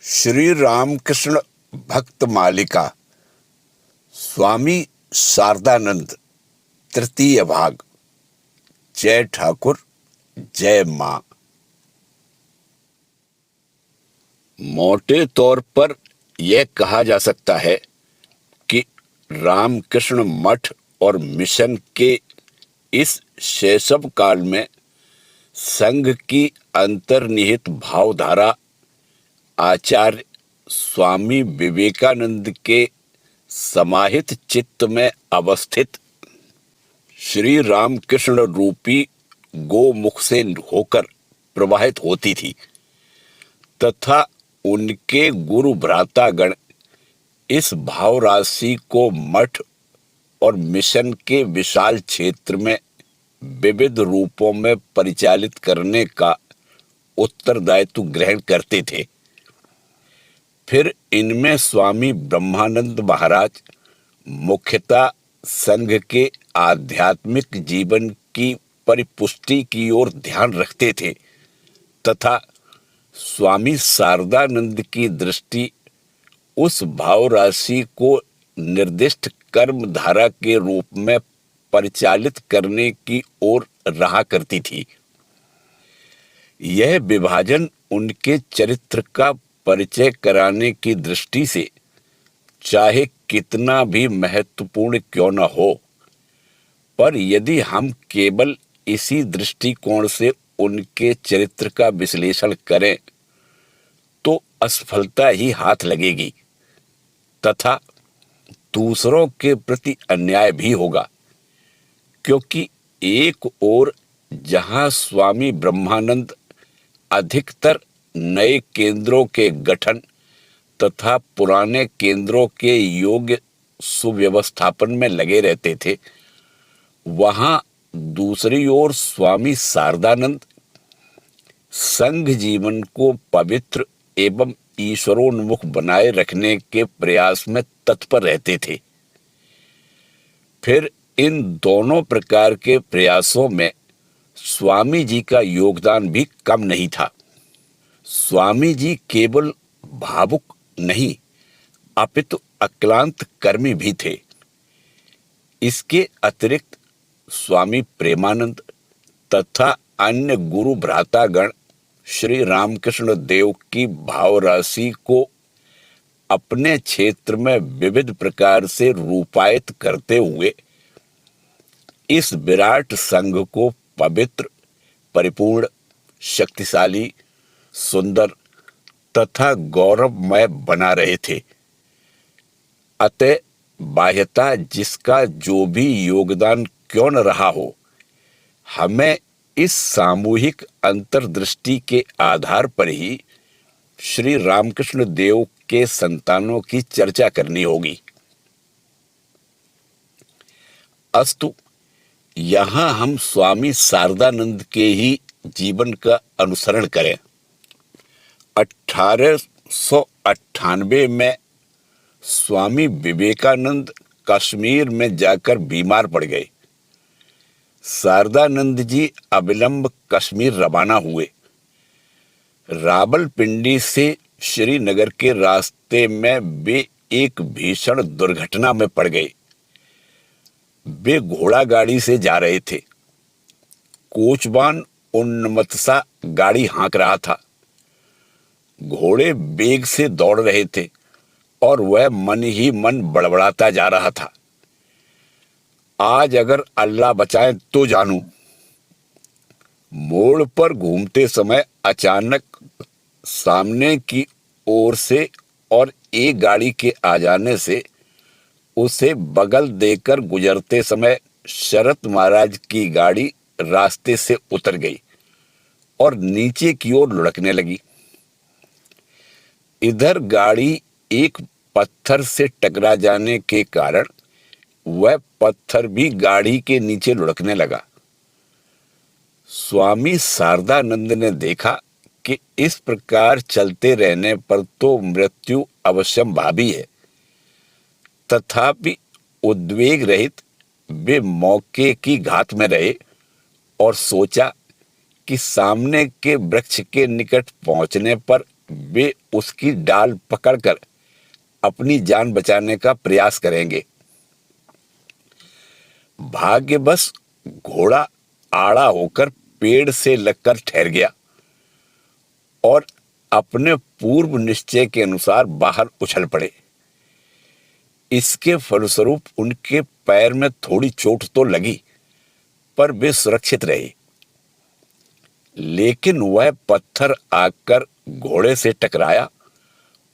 श्री रामकृष्ण भक्त मालिका स्वामी शारदानंद तृतीय भाग। जय ठाकुर जय मां। मोटे तौर पर यह कहा जा सकता है कि रामकृष्ण मठ और मिशन के इस शैशव काल में संघ की अंतर्निहित भावधारा आचार्य स्वामी विवेकानंद के समाहित चित्त में अवस्थित श्री रामकृष्ण रूपी गोमुख से होकर प्रवाहित होती थी तथा उनके गुरु भ्रातागण इस भाव राशि को मठ और मिशन के विशाल क्षेत्र में विविध रूपों में परिचालित करने का उत्तरदायित्व ग्रहण करते थे। फिर इनमें स्वामी ब्रह्मानंद महाराज मुख्यतः संघ के आध्यात्मिक जीवन की परिपुष्टि की ओर ध्यान रखते थे तथा स्वामी शारदानंद की दृष्टि उस भाव राशि को निर्दिष्ट कर्म धारा के रूप में परिचालित करने की ओर रहा करती थी। यह विभाजन उनके चरित्र का परिचय कराने की दृष्टि से चाहे कितना भी महत्वपूर्ण क्यों न हो, पर यदि हम केवल इसी दृष्टिकोण से उनके चरित्र का विश्लेषण करें तो असफलता ही हाथ लगेगी तथा दूसरों के प्रति अन्याय भी होगा, क्योंकि एक ओर जहां स्वामी ब्रह्मानंद अधिकतर नए केंद्रों के गठन तथा पुराने केंद्रों के योग्य सुव्यवस्थापन में लगे रहते थे, वहां दूसरी ओर स्वामी शारदानंद संघ जीवन को पवित्र एवं ईश्वरोन्मुख बनाए रखने के प्रयास में तत्पर रहते थे। फिर इन दोनों प्रकार के प्रयासों में स्वामी जी का योगदान भी कम नहीं था। स्वामी जी केवल भावुक नहीं अपितु अक्लांत कर्मी भी थे। इसके अतिरिक्त स्वामी प्रेमानंद तथा अन्य गुरु भ्रातागण श्री रामकृष्ण देव की भाव राशि को अपने क्षेत्र में विविध प्रकार से रूपायित करते हुए इस विराट संघ को पवित्र, परिपूर्ण, शक्तिशाली, सुंदर तथा गौरवमय बना रहे थे। अतः बाह्यता जिसका जो भी योगदान क्यों न रहा हो, हमें इस सामूहिक अंतर्दृष्टि के आधार पर ही श्री रामकृष्ण देव के संतानों की चर्चा करनी होगी। अस्तु, यहां हम स्वामी शारदानंद के ही जीवन का अनुसरण करें। 1898 में स्वामी विवेकानंद कश्मीर में जाकर बीमार पड़ गए। शारदानंद जी अविलंब कश्मीर रवाना हुए। रावलपिंडी से श्रीनगर के रास्ते में वे एक भीषण दुर्घटना में पड़ गए। वे घोड़ा गाड़ी से जा रहे थे। कोचवान उन्मत्त सा गाड़ी हाँक रहा था। घोड़े वेग से दौड़ रहे थे और वह मन ही मन बड़बड़ाता जा रहा था, आज अगर अल्लाह बचाए तो जानूं। मोड़ पर घूमते समय अचानक सामने की ओर से और एक गाड़ी के आ जाने से उसे बगल देकर गुजरते समय शरत महाराज की गाड़ी रास्ते से उतर गई और नीचे की ओर लुढ़कने लगी। इधर गाड़ी एक पत्थर से टकरा जाने के कारण वह पत्थर भी गाड़ी के नीचे लुढ़कने लगा। स्वामी शारदानंद ने देखा कि इस प्रकार चलते रहने पर तो मृत्यु अवश्यंभावी है, तथापि उद्वेग रहित वे मौके की घात में रहे और सोचा कि सामने के वृक्ष के निकट पहुंचने पर वे उसकी डाल पकड़कर अपनी जान बचाने का प्रयास करेंगे। भाग्यवश घोड़ा आड़ा होकर पेड़ से लगकर ठहर गया और अपने पूर्व निश्चय के अनुसार बाहर उछल पड़े। इसके फलस्वरूप उनके पैर में थोड़ी चोट तो लगी, पर वे सुरक्षित रहे। लेकिन वह पत्थर आकर घोड़े से टकराया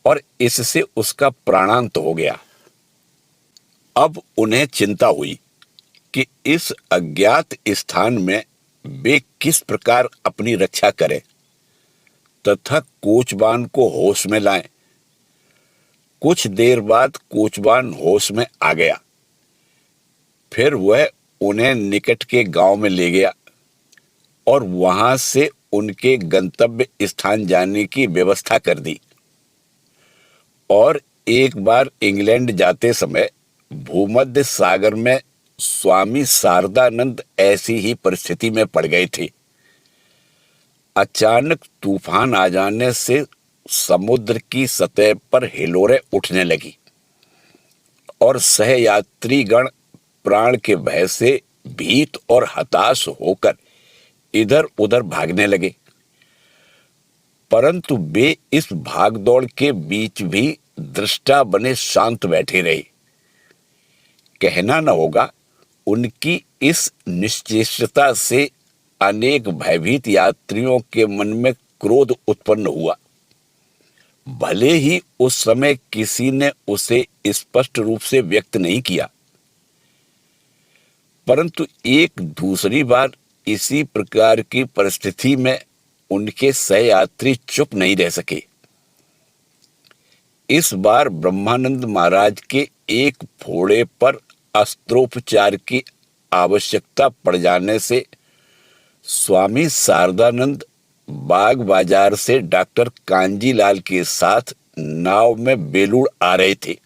और इससे उसका प्राणांत हो गया। अब उन्हें चिंता हुई कि इस अज्ञात स्थान में वे किस प्रकार अपनी रक्षा करें तथा कोचवान को होश में लाएं। कुछ देर बाद कोचवान होश में आ गया। फिर वह उन्हें निकट के गांव में ले गया और वहां से उनके गंतव्य स्थान जाने की व्यवस्था कर दी। और एक बार इंग्लैंड जाते समय भूमध्य सागर में स्वामी शारदानंद ऐसी ही परिस्थिति में पड़ गए थे। अचानक तूफान आ जाने से समुद्र की सतह पर हिलोरें उठने लगी और सहयात्रीगण प्राण के भय से भीत और हताश होकर इधर उधर भागने लगे। परंतु वे इस भागदौड़ के बीच भी दृष्टा बने शांत बैठे रहे। कहना न होगा, उनकी इस निश्चेष्टता से अनेक भयभीत यात्रियों के मन में क्रोध उत्पन्न हुआ। भले ही उस समय किसी ने उसे स्पष्ट रूप से व्यक्त नहीं किया, परंतु एक दूसरी बार इसी प्रकार की परिस्थिति में उनके सहयात्री चुप नहीं रह सके। इस बार ब्रह्मानंद महाराज के एक फोड़े पर अस्त्रोपचार की आवश्यकता पड़ जाने से स्वामी शारदानंद बाग बाजार से डॉक्टर कांजीलाल के साथ नाव में बेलूड़ आ रहे थे।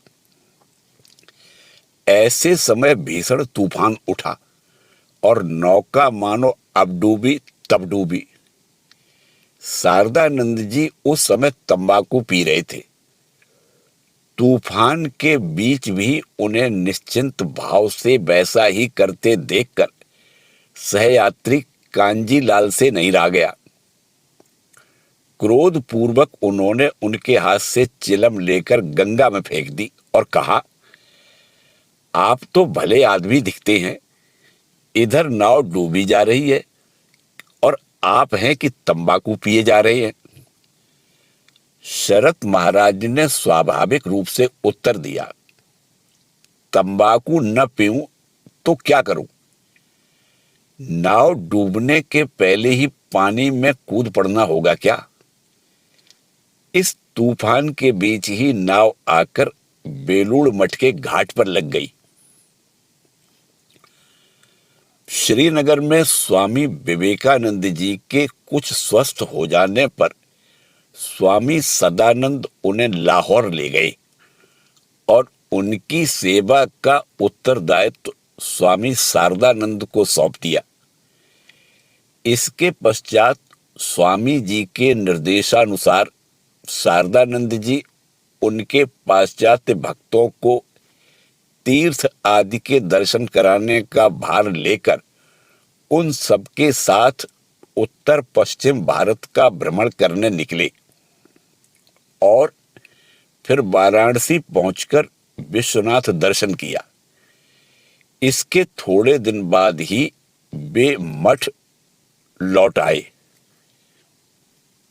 ऐसे समय भीषण तूफान उठा और नौका मानो अब डूबी तब डूबी। शारदानंद जी उस समय तंबाकू पी रहे थे। तूफान के बीच भी उन्हें निश्चिंत भाव से वैसा ही करते देखकर सहयात्री कांजीलाल से नहीं रहा गया। क्रोध पूर्वक उन्होंने उनके हाथ से चिलम लेकर गंगा में फेंक दी और कहा, आप तो भले आदमी दिखते हैं, इधर नाव डूबी जा रही है और आप हैं कि तंबाकू पिए जा रहे हैं। शरत महाराज ने स्वाभाविक रूप से उत्तर दिया, तंबाकू न पीऊं तो क्या करूं? नाव डूबने के पहले ही पानी में कूद पड़ना होगा क्या? इस तूफान के बीच ही नाव आकर बेलूड़ मठ के घाट पर लग गई। श्रीनगर में स्वामी विवेकानंद जी के कुछ स्वस्थ हो जाने पर स्वामी सदानंद उन्हें लाहौर ले गए और उनकी सेवा का उत्तरदायित्व स्वामी शारदानंद को सौंप दिया। इसके पश्चात स्वामी जी के निर्देशानुसार शारदानंद जी उनके पाश्चात्य भक्तों को तीर्थ आदि के दर्शन कराने का भार लेकर उन सबके साथ उत्तर पश्चिम भारत का भ्रमण करने निकले और फिर वाराणसी पहुंचकर विश्वनाथ दर्शन किया। इसके थोड़े दिन बाद ही वे मठ लौट आए।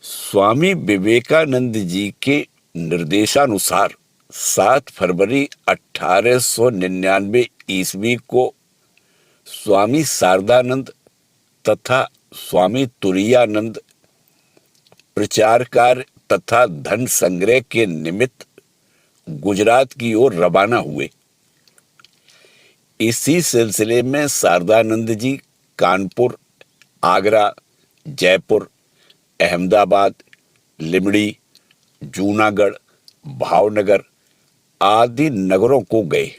स्वामी विवेकानंद जी के निर्देशानुसार 7 फरवरी 1899 ईस्वी को स्वामी शारदानंद तथा स्वामी तुरायानंद प्रचार कार्य तथा धन संग्रह के निमित्त गुजरात की ओर रवाना हुए। इसी सिलसिले में शारदानंद जी कानपुर, आगरा, जयपुर, अहमदाबाद, लिमड़ी, जूनागढ़, भावनगर आदि नगरों को गए।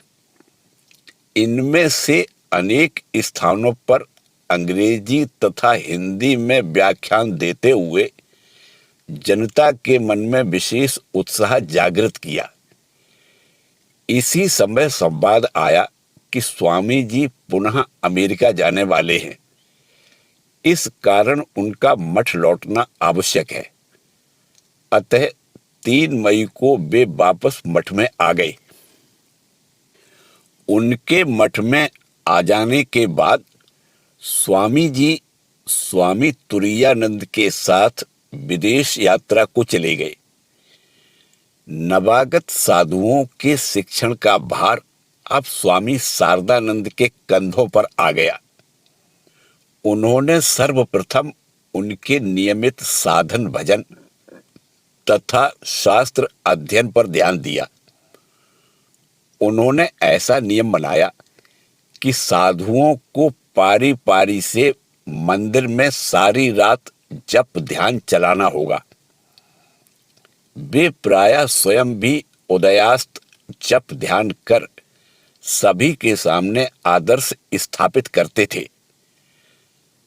इनमें से अनेक स्थानों पर अंग्रेजी तथा हिंदी में व्याख्यान देते हुए जनता के मन में विशेष उत्साह जागृत किया। इसी समय संवाद आया कि स्वामी जी पुनः अमेरिका जाने वाले हैं, इस कारण उनका मठ लौटना आवश्यक है। अतः 3 मई को वे वापस मठ में आ गए। उनके मठ में आ जाने के बाद स्वामी जी स्वामी तुरायानंद के साथ विदेश यात्रा को चले गए। नवागत साधुओं के शिक्षण का भार अब स्वामी शारदानंद के कंधों पर आ गया। उन्होंने सर्वप्रथम उनके नियमित साधन भजन तथा शास्त्र अध्ययन पर ध्यान दिया। उन्होंने ऐसा नियम बनाया कि साधुओं को पारी पारी से मंदिर में सारी रात जप ध्यान चलाना होगा। वे प्रायः स्वयं भी उदयास्त जप ध्यान कर सभी के सामने आदर्श स्थापित करते थे।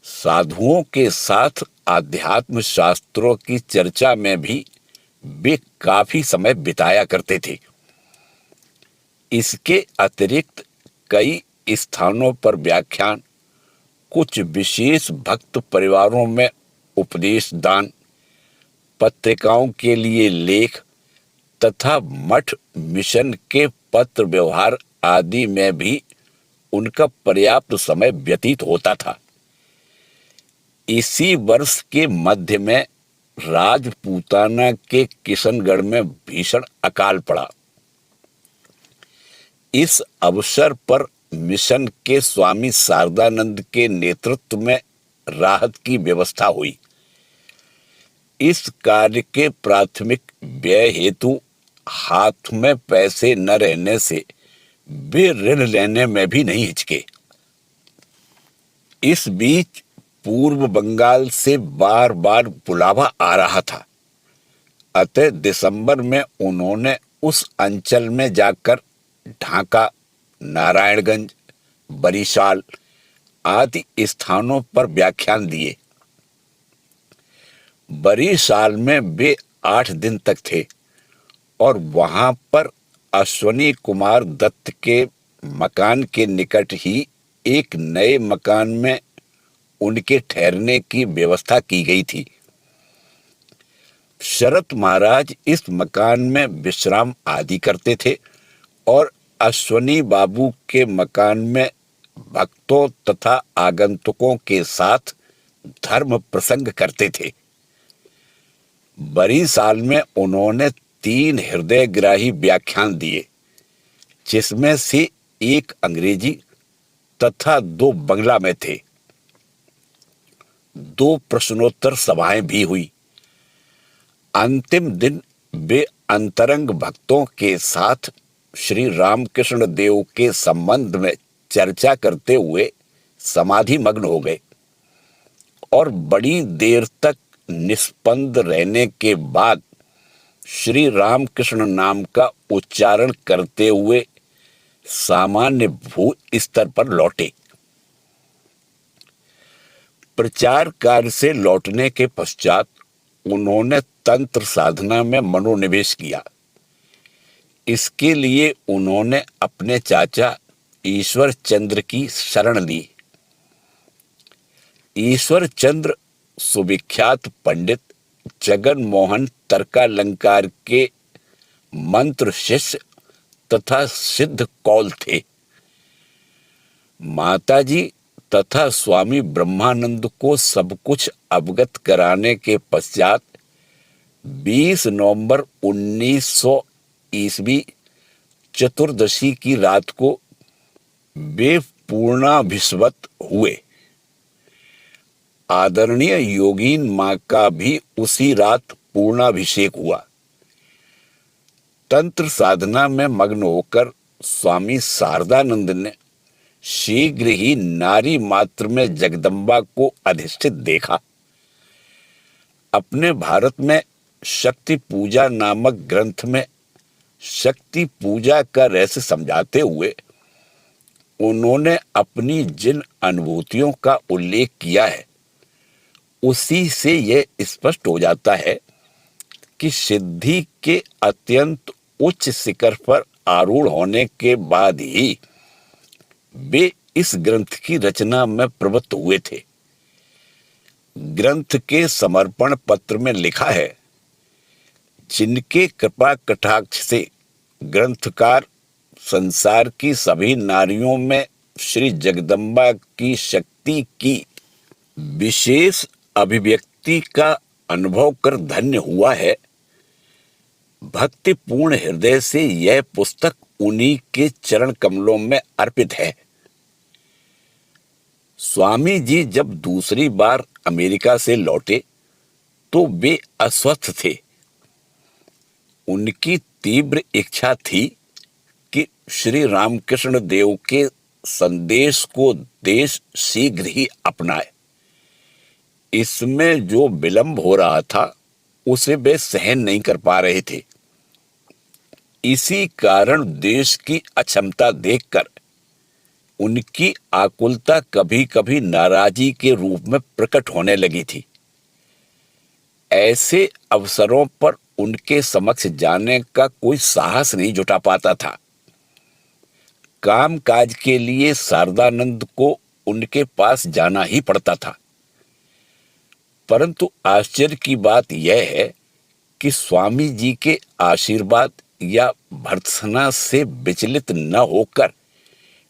साधुओं के साथ आध्यात्म शास्त्रों की चर्चा में भी वे काफी समय बिताया करते थे। इसके अतिरिक्त कई स्थानों पर व्याख्यान, कुछ विशेष भक्त परिवारों में उपदेश दान, पत्रिकाओं के लिए लेख तथा मठ मिशन के पत्र व्यवहार आदि में भी उनका पर्याप्त समय व्यतीत होता था। इसी वर्ष के मध्य में राजपूताना के किशनगढ़ में भीषण अकाल पड़ा। इस अवसर पर मिशन के स्वामी शारदानंद के नेतृत्व में राहत की व्यवस्था हुई। इस कार्य के प्राथमिक व्यय हेतु हाथ में पैसे न रहने से वे ऋण लेने में भी नहीं हिचके। इस बीच पूर्व बंगाल से बार बार बुलावा आ रहा था। अतः दिसंबर में उन्होंने उस अंचल में जाकर ढाका, नारायणगंज, बरिशाल आदि स्थानों पर व्याख्यान दिए। बरिशाल में वे 8 दिन तक थे और वहां पर अश्वनी कुमार दत्त के मकान के निकट ही एक नए मकान में उनके ठहरने की व्यवस्था की गई थी। शरत महाराज इस मकान में विश्राम आदि करते थे और अश्वनी बाबू के मकान में भक्तों तथा आगंतुकों के साथ धर्म प्रसंग करते थे। बरिशाल में उन्होंने 3 हृदयग्राही व्याख्यान दिए, जिसमें से एक अंग्रेजी तथा 2 बंगला में थे। 2 प्रश्नोत्तर सभाएं भी हुई। अंतिम दिन वे अंतरंग भक्तों के साथ श्री रामकृष्ण देव के संबंध में चर्चा करते हुए समाधि मग्न हो गए और बड़ी देर तक निष्पंद रहने के बाद श्री रामकृष्ण नाम का उच्चारण करते हुए सामान्य भू स्तर पर लौटे। प्रचार कार्य से लौटने के पश्चात उन्होंने तंत्र साधना में मनोनिवेश किया। इसके लिए उन्होंने अपने चाचा ईश्वर चंद्र की शरण ली। ईश्वर चंद्र सुविख्यात पंडित जगन मोहन तर्कालंकार के मंत्र शिष्य तथा सिद्ध कौल थे। माताजी तथा स्वामी ब्रह्मानंद को सब कुछ अवगत कराने के पश्चात 20 नवंबर 1900 ईस्वी चतुर्दशी की रात को वे पूर्णाभिस्वत हुए। आदरणीय योगीन मां का भी उसी रात पूर्णाभिषेक हुआ। तंत्र साधना में मग्न होकर स्वामी शारदानंद ने शीघ्र ही नारी मात्र में जगदम्बा को अधिष्ठित देखा। अपने भारत में शक्ति पूजा नामक ग्रंथ में शक्ति पूजा का रहस्य समझाते हुए उन्होंने अपनी जिन अनुभूतियों का उल्लेख किया है, उसी से यह स्पष्ट हो जाता है कि सिद्धि के अत्यंत उच्च शिखर पर आरूढ़ होने के बाद ही वे इस ग्रंथ की रचना में प्रवृत्त हुए थे। ग्रंथ के समर्पण पत्र में लिखा है, जिनके कृपा कटाक्ष से ग्रंथकार संसार की सभी नारियों में श्री जगदम्बा की शक्ति की विशेष अभिव्यक्ति का अनुभव कर धन्य हुआ है, भक्तिपूर्ण हृदय से यह पुस्तक उन्हीं के चरण कमलों में अर्पित है। स्वामी जी जब दूसरी बार अमेरिका से लौटे तो वे अस्वस्थ थे। उनकी तीव्र इच्छा थी कि श्री रामकृष्ण देव के संदेश को देश शीघ्र ही अपनाए। इसमें जो विलंब हो रहा था उसे वे सहन नहीं कर पा रहे थे। इसी कारण देश की अक्षमता देखकर उनकी आकुलता कभी कभी नाराजी के रूप में प्रकट होने लगी थी। ऐसे अवसरों पर उनके समक्ष जाने का कोई साहस नहीं जुटा पाता था। काम काज के लिए शारदानंद को उनके पास जाना ही पड़ता था। परंतु आश्चर्य की बात यह है कि स्वामी जी के आशीर्वाद या भर्त्सना से विचलित न होकर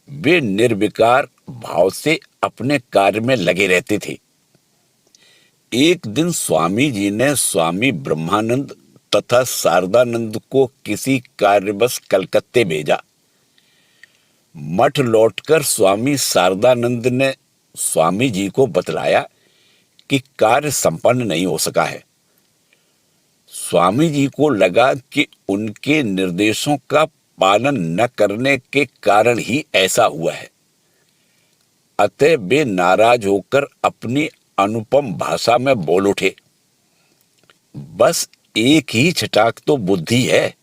वे निर्विकार भाव से अपने कार्य में लगे रहते थे। एक दिन स्वामी जी ने स्वामी ब्रह्मानंद तथा शारदानंद को किसी कार्यवश कलकत्ते भेजा। मठ लौटकर स्वामी शारदानंद ने स्वामी जी को बतलाया कि कार्य संपन्न नहीं हो सका है। स्वामी जी को लगा कि उनके निर्देशों का पालन न करने के कारण ही ऐसा हुआ है। अतः वे नाराज होकर अपनी अनुपम भाषा में बोल उठे, बस एक ही छटाक तो बुद्धि है,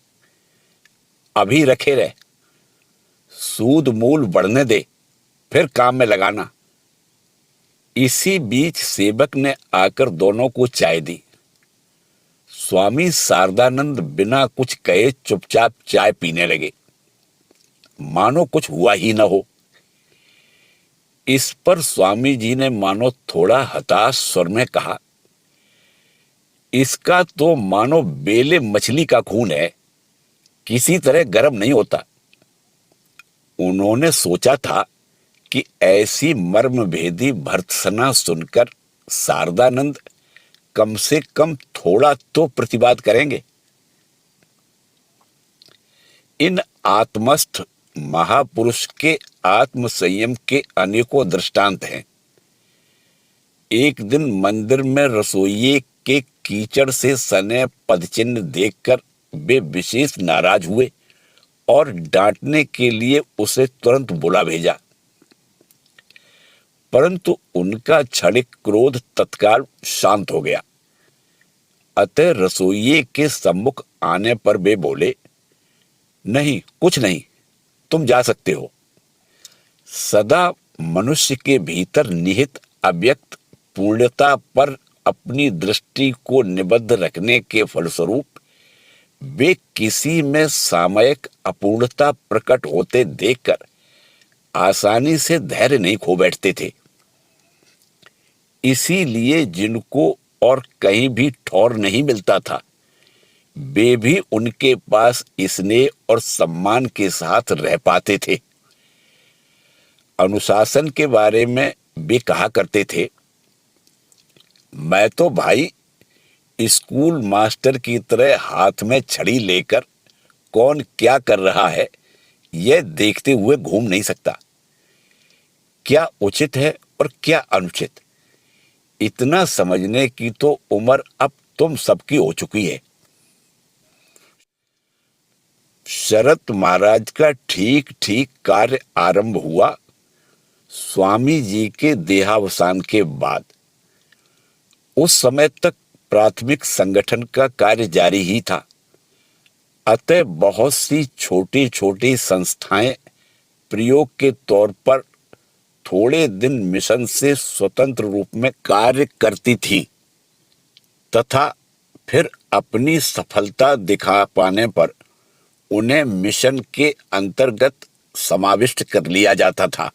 अभी रखे रहे, सूद मूल बढ़ने दे, फिर काम में लगाना। इसी बीच सेवक ने आकर दोनों को चाय दी। स्वामी शारदानंद बिना कुछ कहे चुपचाप चाय पीने लगे, मानो कुछ हुआ ही न हो। इस पर स्वामी जी ने मानो थोड़ा हताश स्वर में कहा, इसका तो मानो बेले मछली का खून है, किसी तरह गर्म नहीं होता। उन्होंने सोचा था कि ऐसी मर्मभेदी भर्त्सना सुनकर शारदानंद कम से कम थोड़ा तो प्रतिवाद करेंगे। इन आत्मस्थ महापुरुष के आत्म संयम के अनेकों दृष्टांत हैं। एक दिन मंदिर में रसोइये के कीचड़ से सने पदचिन्ह देखकर वे विशेष नाराज हुए और डांटने के लिए उसे तुरंत बुला भेजा। परंतु उनका क्षणिक क्रोध तत्काल शांत हो गया। अतः रसोइये के सम्मुख आने पर वे बोले, नहीं, कुछ नहीं, तुम जा सकते हो। सदा मनुष्य के भीतर निहित अव्यक्त पूर्णता पर अपनी दृष्टि को निबद्ध रखने के फलस्वरूप वे किसी में सामयिक अपूर्णता प्रकट होते देखकर आसानी से धैर्य नहीं खो बैठते थे। इसीलिए जिनको और कहीं भी ठौर नहीं मिलता था, वे भी उनके पास स्नेह और सम्मान के साथ रह पाते थे। अनुशासन के बारे में वे कहा करते थे, मैं तो भाई स्कूल मास्टर की तरह हाथ में छड़ी लेकर कौन क्या कर रहा है यह देखते हुए घूम नहीं सकता। क्या उचित है और क्या अनुचित, इतना समझने की तो उम्र अब तुम सबकी हो चुकी है। शरत महाराज का ठीक ठीक कार्य आरंभ हुआ स्वामी जी के देहावसान के बाद। उस समय तक प्राथमिक संगठन का कार्य जारी ही था। अतः बहुत सी छोटी छोटी संस्थाएं प्रयोग के तौर पर थोड़े दिन मिशन से स्वतंत्र रूप में कार्य करती थी तथा फिर अपनी सफलता दिखा पाने पर उन्हें मिशन के अंतर्गत समाविष्ट कर लिया जाता था।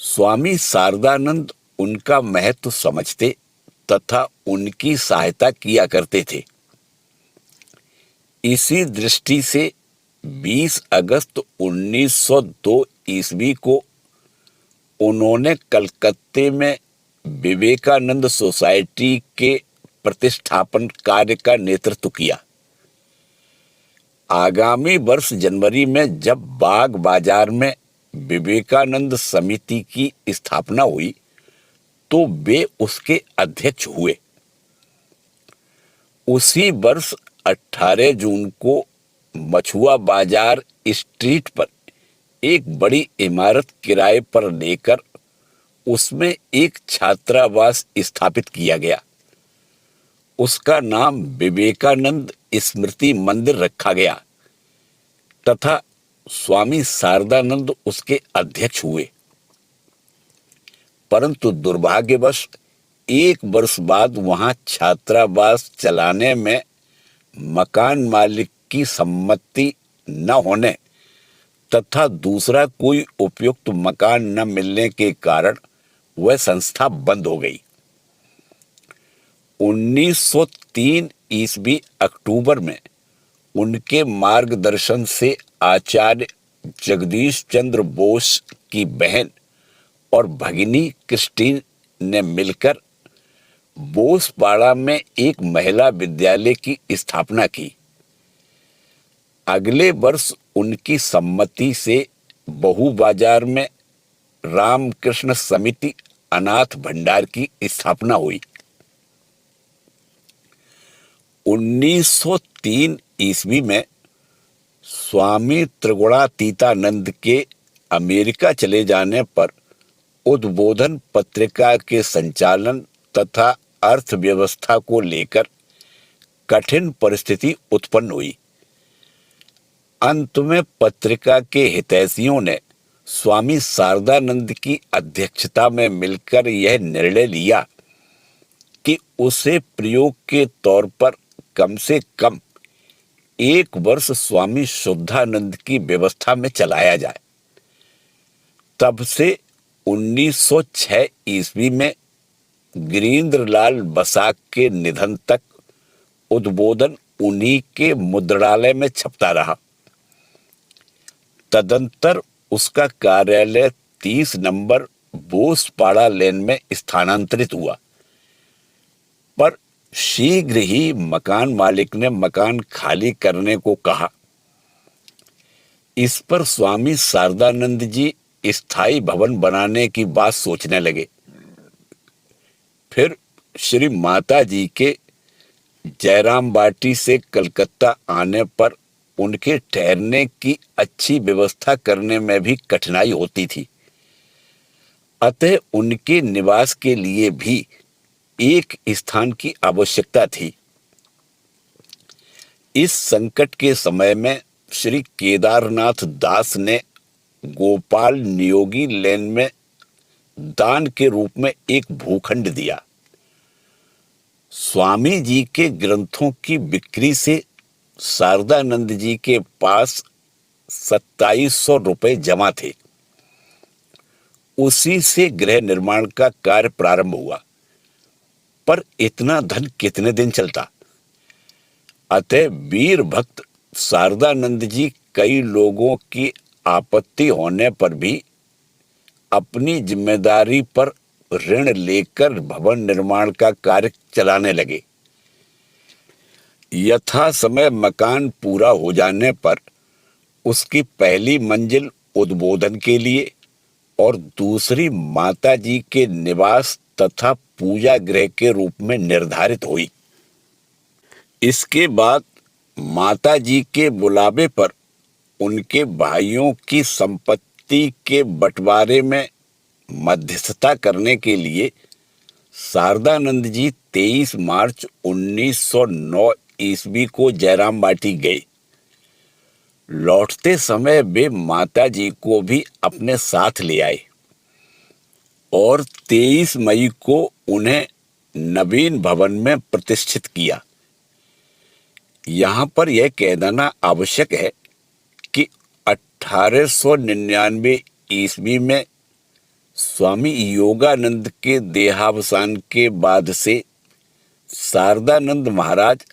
स्वामी शारदानंद उनका महत्व समझते तथा उनकी सहायता किया करते थे। इसी दृष्टि से 20 अगस्त 1902 ईस्वी को उन्होंने कलकत्ते में विवेकानंद सोसाइटी के प्रतिष्ठापन कार्य का नेतृत्व किया। आगामी वर्ष जनवरी में जब बाग बाजार में विवेकानंद समिति की स्थापना हुई तो वे उसके अध्यक्ष हुए। उसी वर्ष 18 जून को मछुआ बाजार स्ट्रीट पर एक बड़ी इमारत किराए पर लेकर उसमें एक छात्रावास स्थापित किया गया। उसका नाम विवेकानंद स्मृति मंदिर रखा गया तथा स्वामी शारदानंद उसके अध्यक्ष हुए। परंतु दुर्भाग्यवश 1 वर्ष बाद वहां छात्रावास चलाने में मकान मालिक की सम्मति न होने तथा दूसरा कोई उपयुक्त मकान न मिलने के कारण वह संस्था बंद हो गई। 1903 ईस्वी अक्टूबर में उनके मार्गदर्शन से आचार्य जगदीश चंद्र बोस की बहन और भगिनी क्रिस्टीन ने मिलकर बोसपाड़ा में एक महिला विद्यालय की स्थापना की। अगले वर्ष उनकी सम्मति से बहु बाजार में रामकृष्ण समिति अनाथ भंडार की स्थापना हुई। 1903 ईस्वी में स्वामी त्रिगुणातीतानंद के अमेरिका चले जाने पर उद्बोधन पत्रिका के संचालन तथा अर्थव्यवस्था को लेकर कठिन परिस्थिति उत्पन्न हुई। अंत में पत्रिका के हितैषियों ने स्वामी शारदानंद की अध्यक्षता में मिलकर यह निर्णय लिया कि उसे प्रयोग के तौर पर कम से कम 1 वर्ष स्वामी शुद्धानंद की व्यवस्था में चलाया जाए। तब से 1906 ईस्वी में गिरीन्द्रलाल बसाक के निधन तक उद्बोधन उन्हीं के मुद्रणालय में छपता रहा। तदंतर उसका कार्यालय 30 नंबर बोसपाड़ा लेन में स्थानांतरित हुआ, पर शीघ्र ही मकान मालिक ने मकान खाली करने को कहा। इस पर स्वामी शारदानंद जी स्थायी भवन बनाने की बात सोचने लगे। फिर श्री माता जी के जयराम बाटी से कलकत्ता आने पर उनके ठहरने की अच्छी व्यवस्था करने में भी कठिनाई होती थी। अतः उनके निवास के लिए भी एक स्थान की आवश्यकता थी। इस संकट के समय में श्री केदारनाथ दास ने गोपाल नियोगी लेन में दान के रूप में एक भूखंड दिया। स्वामी जी के ग्रंथों की बिक्री से शारदानंद जी के पास 2700 रुपए जमा थे। उसी से गृह निर्माण का कार्य प्रारंभ हुआ, पर इतना धन कितने दिन चलता। अतः वीर भक्त शारदानंद जी कई लोगों की आपत्ति होने पर भी अपनी जिम्मेदारी पर ऋण लेकर भवन निर्माण का कार्य चलाने लगे। यथा समय मकान पूरा हो जाने पर उसकी पहली मंजिल उद्बोधन के लिए और दूसरी माता जी के निवास तथा पूजा गृह के रूप में निर्धारित हुई। इसके बाद माता जी के बुलावे पर उनके भाइयों की संपत्ति के बंटवारे में मध्यस्थता करने के लिए शारदानंद जी 23 मार्च 1909 ईस्वी को जयराम बाटी गए। लौटते समय वे माता जी को भी अपने साथ ले आए और 23 मई को उन्हें नवीन भवन में प्रतिष्ठित किया। यहाँ पर यह कह देना आवश्यक है कि 1899 ईस्वी में स्वामी योगानंद के देहावसान के बाद से शारदानंद महाराज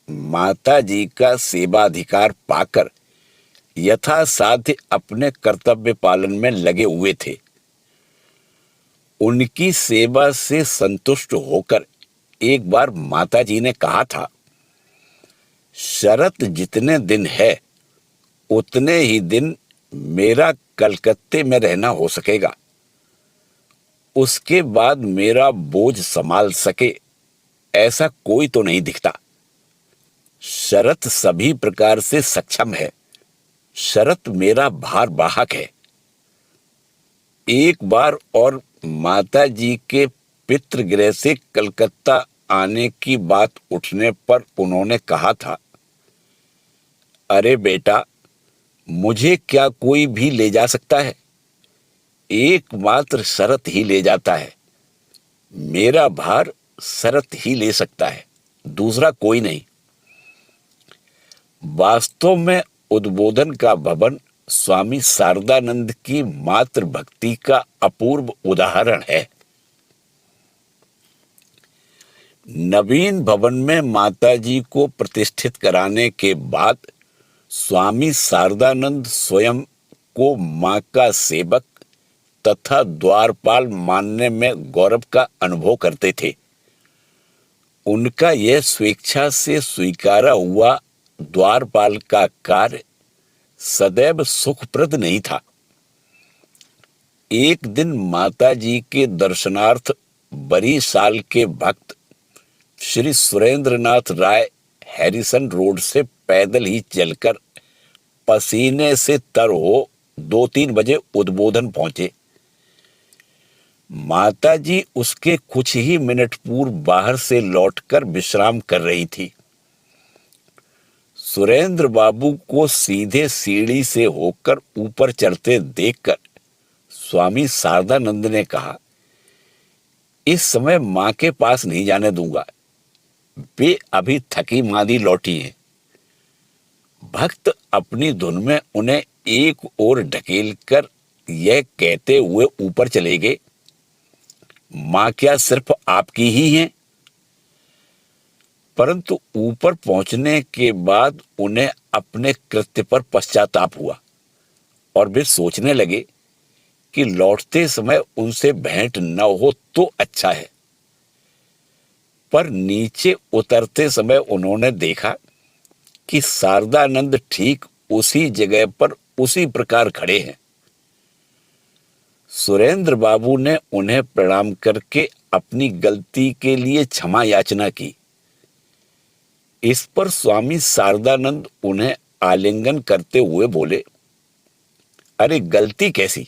माता जी का सेवाधिकार पाकर यथासाध्य अपने कर्तव्य पालन में लगे हुए थे। उनकी सेवा से संतुष्ट होकर एक बार माता जी ने कहा था, शरत जितने दिन है उतने ही दिन मेरा कलकत्ते में रहना हो सकेगा, उसके बाद मेरा बोझ संभाल सके ऐसा कोई तो नहीं दिखता। शरत सभी प्रकार से सक्षम है, शरत मेरा भार वाहक है। एक बार और माता जी के पितृगृह से कलकत्ता आने की बात उठने पर उन्होंने कहा था, अरे बेटा, मुझे क्या कोई भी ले जा सकता है? एकमात्र शरत ही ले जाता है, मेरा भार शरत ही ले सकता है, दूसरा कोई नहीं। वास्तव में उद्बोधन का भवन स्वामी शारदानंद की मातृ भक्ति का अपूर्व उदाहरण है। नवीन भवन में माता जी को प्रतिष्ठित कराने के बाद स्वामी शारदानंद स्वयं को मां का सेवक तथा द्वारपाल मानने में गौरव का अनुभव करते थे। उनका यह स्वेच्छा से स्वीकारा हुआ द्वारपाल का कार्य सदैव सुखप्रद नहीं था। एक दिन माता जी के दर्शनार्थ बरी साल के भक्त श्री सुरेंद्रनाथ राय हैरिसन रोड से पैदल ही चलकर पसीने से तर हो 2-3 बजे उद्बोधन पहुंचे। माता जी उसके कुछ ही मिनट पूर्व बाहर से लौटकर विश्राम कर रही थी। सुरेंद्र बाबू को सीधे सीढ़ी से होकर ऊपर चढ़ते देखकर स्वामी शारदानंद ने कहा, इस समय मां के पास नहीं जाने दूंगा, वे अभी थकी मांदी लौटी हैं। भक्त अपनी धुन में उन्हें एक ओर ढकेल कर यह कहते हुए ऊपर चले गए, मां क्या सिर्फ आपकी ही हैं? परंतु ऊपर पहुंचने के बाद उन्हें अपने कृत्य पर पश्चाताप हुआ और वे सोचने लगे कि लौटते समय उनसे भेंट न हो तो अच्छा है। पर नीचे उतरते समय उन्होंने देखा कि शारदानंद ठीक उसी जगह पर उसी प्रकार खड़े हैं। सुरेंद्र बाबू ने उन्हें प्रणाम करके अपनी गलती के लिए क्षमा याचना की। इस पर स्वामी शारदानंद उन्हें आलिंगन करते हुए बोले, अरे गलती कैसी?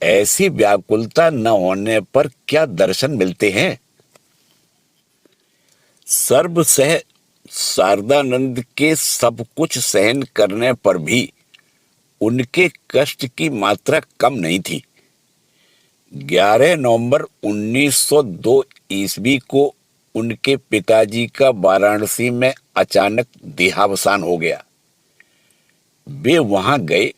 ऐसी व्याकुलता न होने पर क्या दर्शन मिलते हैं? सर्व सह शारदानंद के सब कुछ सहन करने पर भी उनके कष्ट की मात्रा कम नहीं थी। 11 नवंबर 1902 ईस्वी को उनके पिताजी का वाराणसी में अचानक देहावसान हो गया। वे वहां गए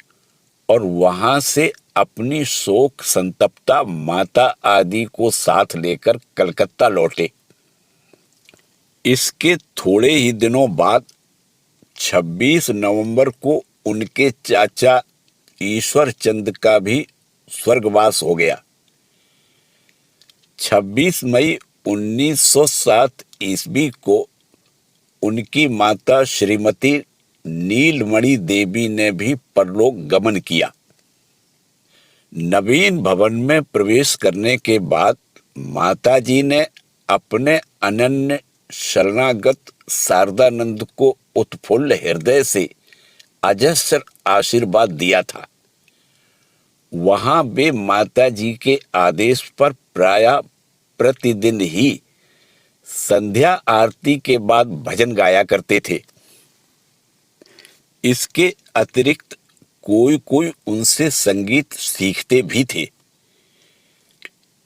और वहां से अपनी शोक संतप्ता माता आदि को साथ लेकर कलकत्ता लौटे। इसके थोड़े ही दिनों बाद 26 नवंबर को उनके चाचा ईश्वर चंद का भी स्वर्गवास हो गया। 26 मई 1907 ईस्वी को उनकी माता श्रीमती नीलमणि देवी ने भी परलोक गमन किया। नवीन भवन में प्रवेश करने के बाद माता जी ने अपने अनन्य शरणागत शारदानंद को उत्फुल्ल हृदय से अजस्र आशीर्वाद दिया था। वहां वे माता जी के आदेश पर प्रायः प्रतिदिन ही संध्या आरती के बाद भजन गाया करते थे। इसके अतिरिक्त कोई कोई उनसे संगीत सीखते भी थे।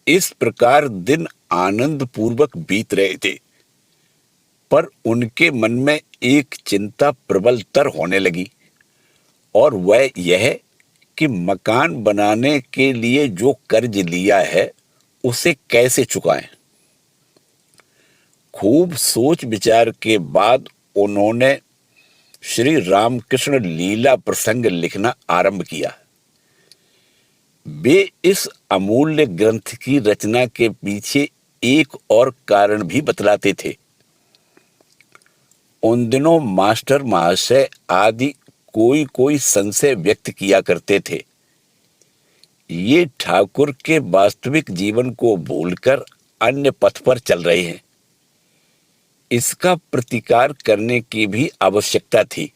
इस प्रकार दिन आनंद पूर्वक बीत रहे थे, पर उनके मन में एक चिंता प्रबलतर होने लगी, और वह यह कि मकान बनाने के लिए जो कर्ज लिया है उसे कैसे चुकाएं। खूब सोच विचार के बाद उन्होंने श्री रामकृष्ण लीला प्रसंग लिखना आरंभ किया। वे इस अमूल्य ग्रंथ की रचना के पीछे एक और कारण भी बतलाते थे। उन दिनों मास्टर महाशय आदि कोई कोई संशय व्यक्त किया करते थे। ये ठाकुर के वास्तविक जीवन को भूलकर अन्य पथ पर चल रहे हैं। इसका प्रतिकार करने की भी आवश्यकता थी।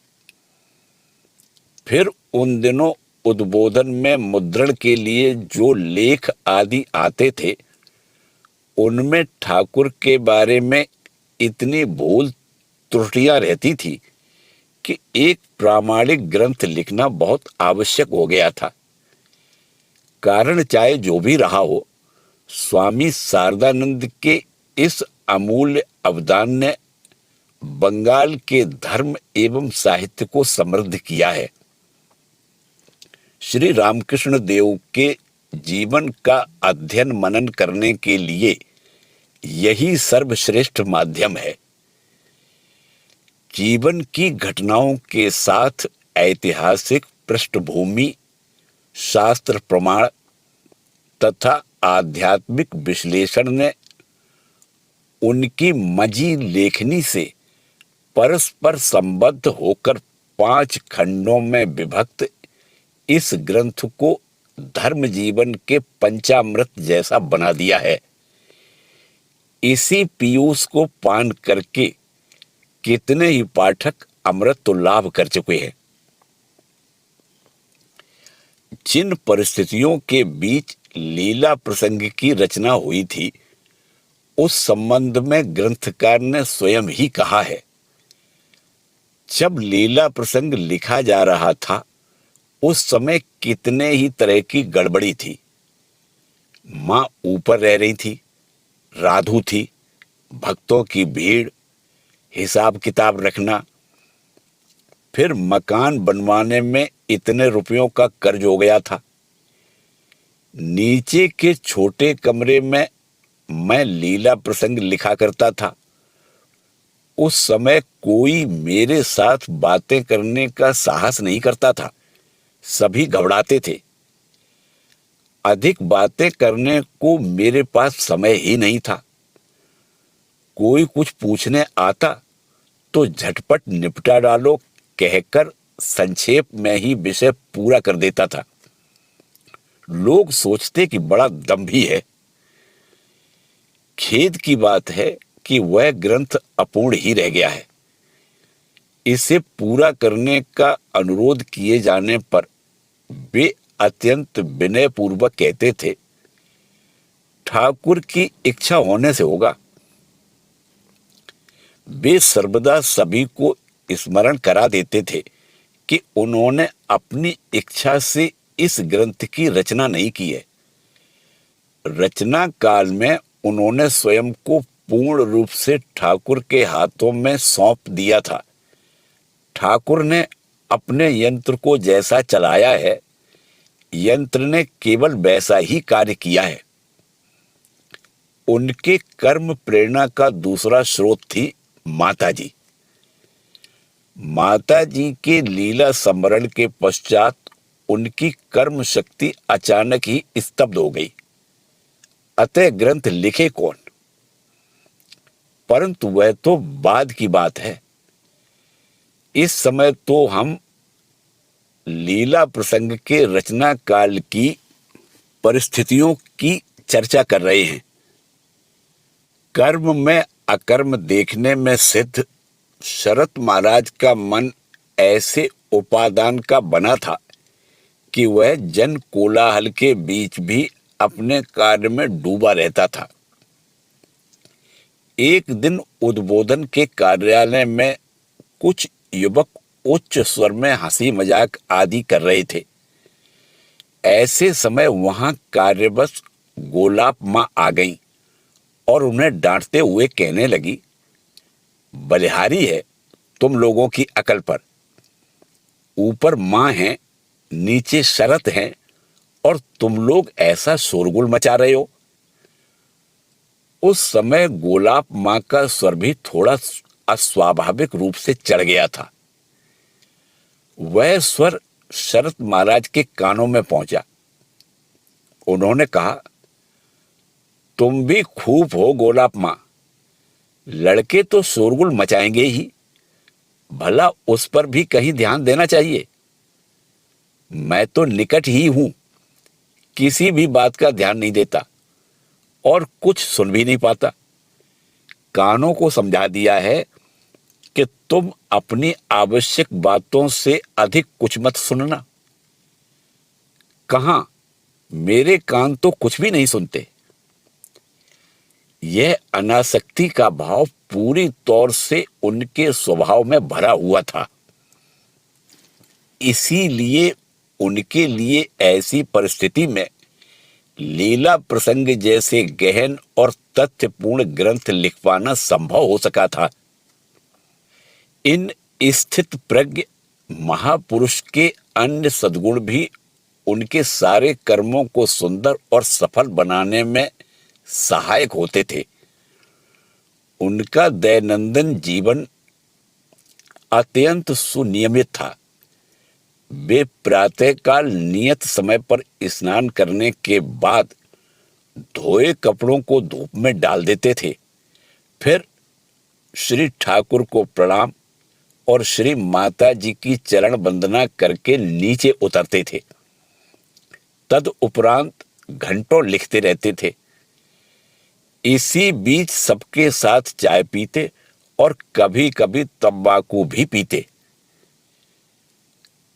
फिर उन दिनों उद्बोधन में मुद्रण के लिए जो लेख आदि आते थे, उनमें ठाकुर के बारे में इतनी भूल त्रुटियां रहती थी कि एक प्रामाणिक ग्रंथ लिखना बहुत आवश्यक हो गया था। कारण चाहे जो भी रहा हो, स्वामी शारदानंद के इस अमूल्य अवदान ने बंगाल के धर्म एवं साहित्य को समृद्ध किया है। श्री रामकृष्ण देव के जीवन का अध्ययन मनन करने के लिए यही सर्वश्रेष्ठ माध्यम है। जीवन की घटनाओं के साथ ऐतिहासिक पृष्ठभूमि, शास्त्र प्रमाण तथा आध्यात्मिक विश्लेषण ने उनकी मजी लेखनी से परस्पर संबद्ध होकर 5 खंडों में विभक्त इस ग्रंथ को धर्म जीवन के पंचामृत जैसा बना दिया है। इसी पीयूष को पान करके कितने ही पाठक अमृत तो लाभ कर चुके हैं। जिन परिस्थितियों के बीच लीला प्रसंग की रचना हुई थी, उस संबंध में ग्रंथकार ने स्वयं ही कहा है। जब लीला प्रसंग लिखा जा रहा था, उस समय कितने ही तरह की गड़बड़ी थी। मां ऊपर रह रही थी, राधु थी, भक्तों की भीड़, हिसाब किताब रखना, फिर मकान बनवाने में इतने रुपयों का कर्ज हो गया था। नीचे के छोटे कमरे में मैं लीला प्रसंग लिखा करता था। उस समय कोई मेरे साथ बातें करने का साहस नहीं करता था, सभी घबराते थे। अधिक बातें करने को मेरे पास समय ही नहीं था। कोई कुछ पूछने आता तो झटपट निपटा डालो कहकर संक्षेप में ही विषय पूरा कर देता था। लोग सोचते कि बड़ा दम्भी है। खेद की बात है कि वह ग्रंथ अपूर्ण ही रह गया है। इसे पूरा करने का अनुरोध किए जाने पर वे अत्यंत विनय पूर्वक कहते थे, ठाकुर की इच्छा होने से होगा। वे सर्वदा सभी को स्मरण करा देते थे कि उन्होंने अपनी इच्छा से इस ग्रंथ की रचना नहीं की है। रचना काल में उन्होंने स्वयं को पूर्ण रूप से ठाकुर के हाथों में सौंप दिया था। ठाकुर ने अपने यंत्र को जैसा चलाया है, यंत्र ने केवल वैसा ही कार्य किया है। उनके कर्म प्रेरणा का दूसरा स्रोत थी माताजी। माताजी के लीला स्मरण के पश्चात उनकी कर्म शक्ति अचानक ही स्तब्ध हो गई। अतः ग्रंथ लिखे कौन? परंतु वह तो बाद की बात है। इस समय तो हम लीला प्रसंग के रचना काल की परिस्थितियों की चर्चा कर रहे हैं। कर्म में अकर्म देखने में सिद्ध शरत महाराज का मन ऐसे उपादान का बना था कि वह जन कोलाहल के बीच भी अपने कार्य में डूबा रहता था। एक दिन उद्बोधन के कार्यालय में कुछ युवक उच्च स्वर में हंसी मजाक आदि कर रहे थे। ऐसे समय वहां कार्यवश गोलाप मां आ गईं और उन्हें डांटते हुए कहने लगी, बलिहारी है तुम लोगों की अकल पर। ऊपर माँ है, नीचे शरत है, और तुम लोग ऐसा शोरगुल मचा रहे हो। उस समय गोलाब माँ का स्वर भी थोड़ा अस्वाभाविक रूप से चढ़ गया था। वह स्वर शरत महाराज के कानों में पहुंचा। उन्होंने कहा, तुम भी खूब हो गोलाब माँ, लड़के तो शोरगुल मचाएंगे ही, भला उस पर भी कहीं ध्यान देना चाहिए। मैं तो निकट ही हूं, किसी भी बात का ध्यान नहीं देता और कुछ सुन भी नहीं पाता। कानों को समझा दिया है कि तुम अपनी आवश्यक बातों से अधिक कुछ मत सुनना। कहां, मेरे कान तो कुछ भी नहीं सुनते। यह अनासक्ति का भाव पूरी तौर से उनके स्वभाव में भरा हुआ था। इसीलिए उनके लिए ऐसी परिस्थिति में लीला प्रसंग जैसे गहन और तथ्यपूर्ण ग्रंथ लिखवाना संभव हो सका था। इन स्थित प्रज्ञ महापुरुष के अन्य सद्गुण भी उनके सारे कर्मों को सुंदर और सफल बनाने में सहायक होते थे। उनका दैनंदिन जीवन अत्यंत सुनियमित था। वे प्रातःकाल नियत समय पर स्नान करने के बाद धोए कपड़ों को धूप में डाल देते थे। फिर श्री ठाकुर को प्रणाम और श्री माता जी की चरण वंदना करके नीचे उतरते थे। तद उपरांत घंटों लिखते रहते थे। इसी बीच सबके साथ चाय पीते और कभी कभी तंबाकू भी पीते।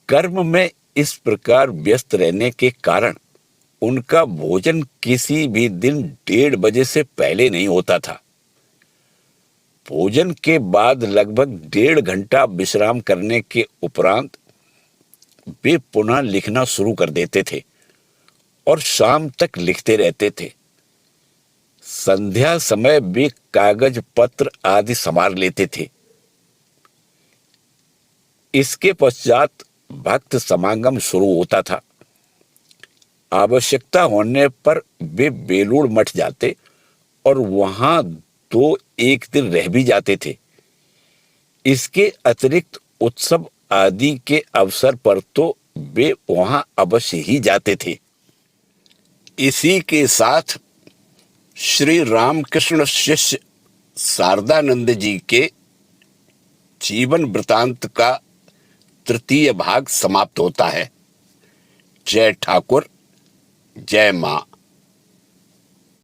कर्म में इस प्रकार व्यस्त रहने के कारण उनका भोजन किसी भी दिन 1:30 बजे से पहले नहीं होता था। भोजन के बाद लगभग 1.5 घंटा विश्राम करने के उपरांत वे पुनः लिखना शुरू कर देते थे और शाम तक लिखते रहते थे। संध्या समय वे कागज पत्र आदि संभाल लेते थे। इसके पश्चात भक्त समागम शुरू होता था। आवश्यकता होने पर वे बेलूड़ मठ जाते और वहां 2-1 दिन रह भी जाते थे। इसके अतिरिक्त उत्सव आदि के अवसर पर तो वे वहां अवश्य ही जाते थे। इसी के साथ श्री रामकृष्ण शिष्य शारदानंद जी के जीवन वृतांत का 3य भाग समाप्त होता है। जय ठाकुर, जय मां।